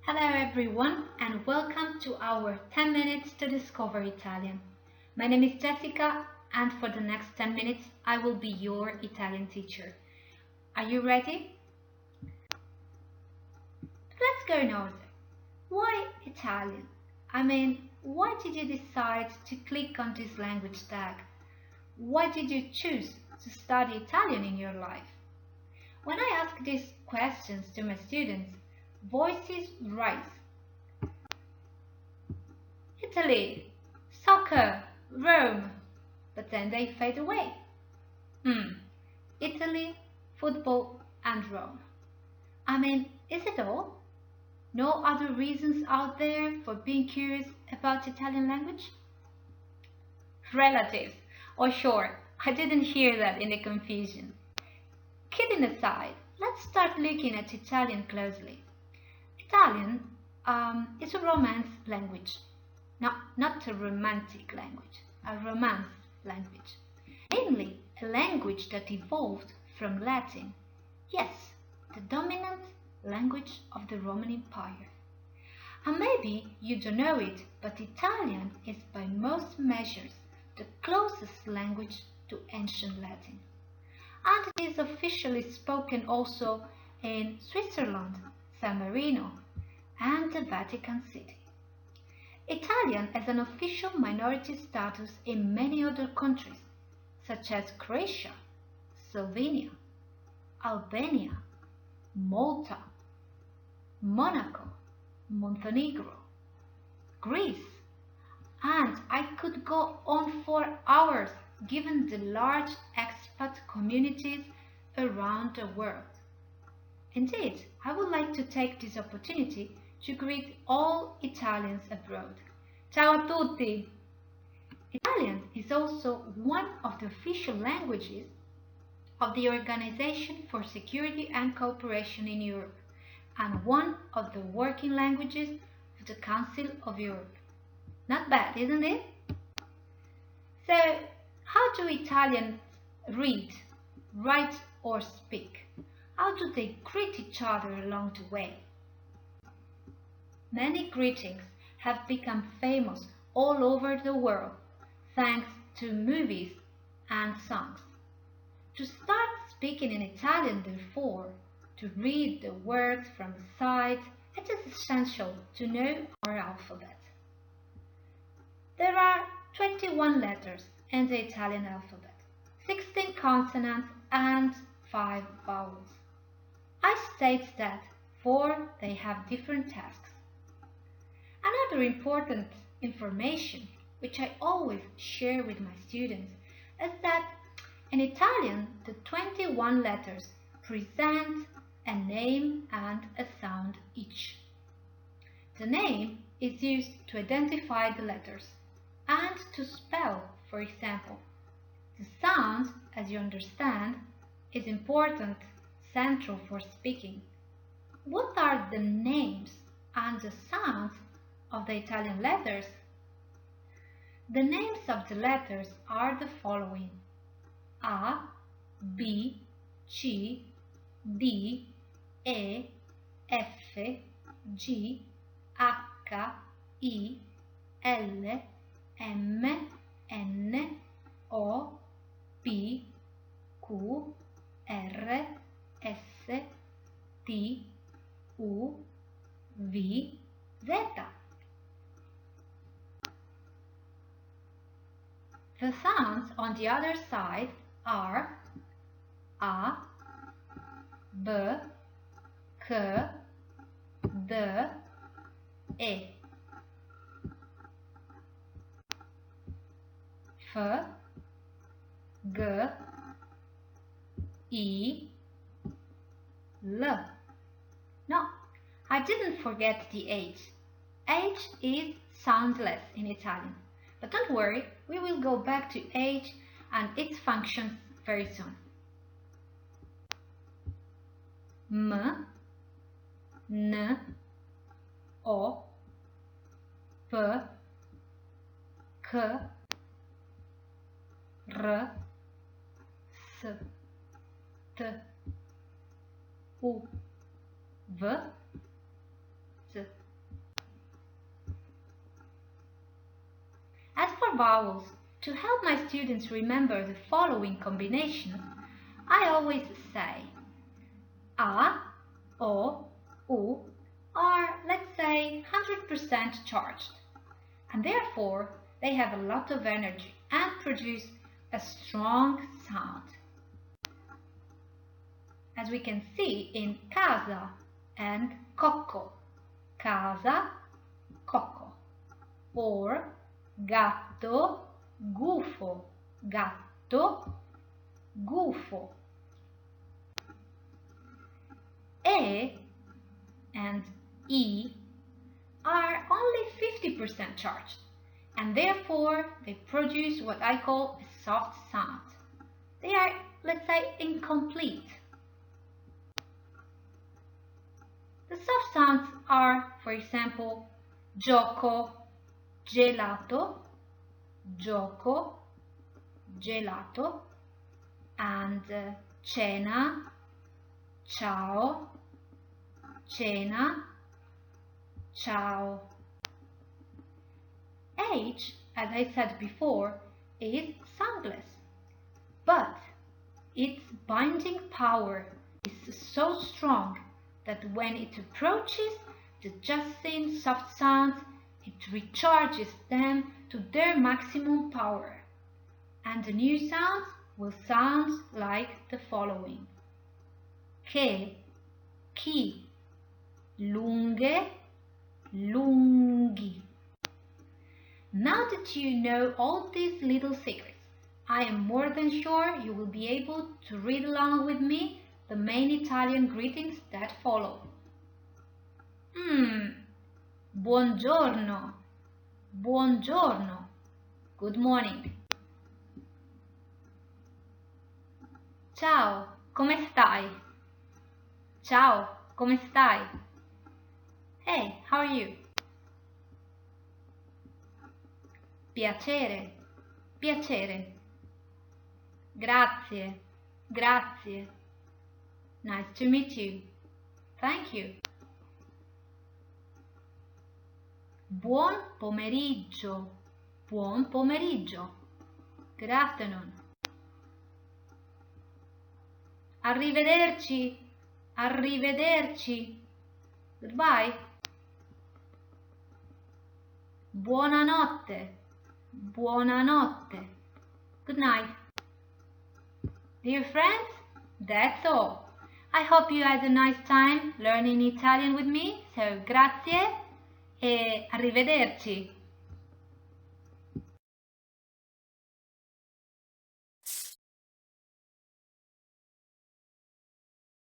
Hello everyone and welcome to our 10 minutes to discover Italian. My name is Jessica and for the next 10 minutes I will be your Italian teacher. Are you ready? Let's go in order. Why Italian? Why did you decide to click on this language tag? Why did you choose to study Italian in your life? When I ask these questions to my students, voices rise. Italy, soccer, Rome, but then they fade away. Italy, football and Rome. Is it all? No other reasons out there for being curious about Italian language? Relatives. Oh sure, I didn't hear that in the confusion. Kidding aside, let's start looking at Italian closely. Italian is a Romance language. No, not a romantic language, a Romance language. Namely, a language that evolved from Latin. Yes, the dominant language of the Roman Empire. And maybe you don't know it, but Italian is by most measures the closest language to ancient Latin. And it is officially spoken also in Switzerland, San Marino, and the Vatican City. Italian has an official minority status in many other countries, such as Croatia, Slovenia, Albania, Malta, Monaco, Montenegro, Greece, and I could go on for hours given the large expat communities around the world. Indeed, I would like to take this opportunity to greet all Italians abroad. Ciao a tutti! Italian is also one of the official languages of the Organization for Security and Cooperation in Europe and one of the working languages of the Council of Europe. Not bad, isn't it? So, how do Italians read, write or speak? How do they greet each other along the way? Many greetings have become famous all over the world thanks to movies and songs. To start speaking in Italian, therefore, to read the words from the side, it is essential to know our alphabet. There are 21 letters in the Italian alphabet, 16 consonants and 5 vowels. I state that, for they have different tasks. Another important information, which I always share with my students, is that in Italian, the 21 letters present a name and a sound each. The name is used to identify the letters and to spell, for example. The sound, as you understand, is important, central for speaking. What are the names and the sounds of the Italian letters? The names of the letters are the following: A, B, C, D, E, F, G, H, I, L, M, N, O, P, Q, R, S, T, U, V, Z. The sounds on the other side are A, B, K, D, E, F, G, I, L. No, I didn't forget the H. H is soundless in Italian. But don't worry, we will go back to H and its functions very soon. M, N, O, P, K, R, S, T, U, V, Z. for vowels, to help my students remember the following combinations, I always say A, O, U are, let's say, 100% charged, and therefore they have a lot of energy and produce a strong sound. As we can see in casa and cocco, casa, cocco, or gatto, gufo, gatto, gufo. E and E are only 50% charged, and therefore they produce what I call a soft sound. They are, let's say, incomplete. The soft sounds are, for example, gioco, gelato, gioco, gelato, and cena, ciao, cena, ciao. H, as I said before, is soundless, but its binding power is so strong that when it approaches the just seen soft sounds, it recharges them to their maximum power, and the new sounds will sound like the following: che, chi, lunghe, lunghi. Now that you know all these little secrets, I am more than sure you will be able to read along with me the main Italian greetings that follow. Buongiorno, buongiorno, good morning. Ciao, come stai? Ciao, come stai? Hey, how are you? Piacere, piacere. Grazie, grazie. Nice to meet you. Thank you. Buon pomeriggio, buon pomeriggio. Good afternoon. Arrivederci, arrivederci. Goodbye. Buonanotte, buonanotte. Good night. Dear friends, that's all. I hope you had a nice time learning Italian with me, so grazie e arrivederci.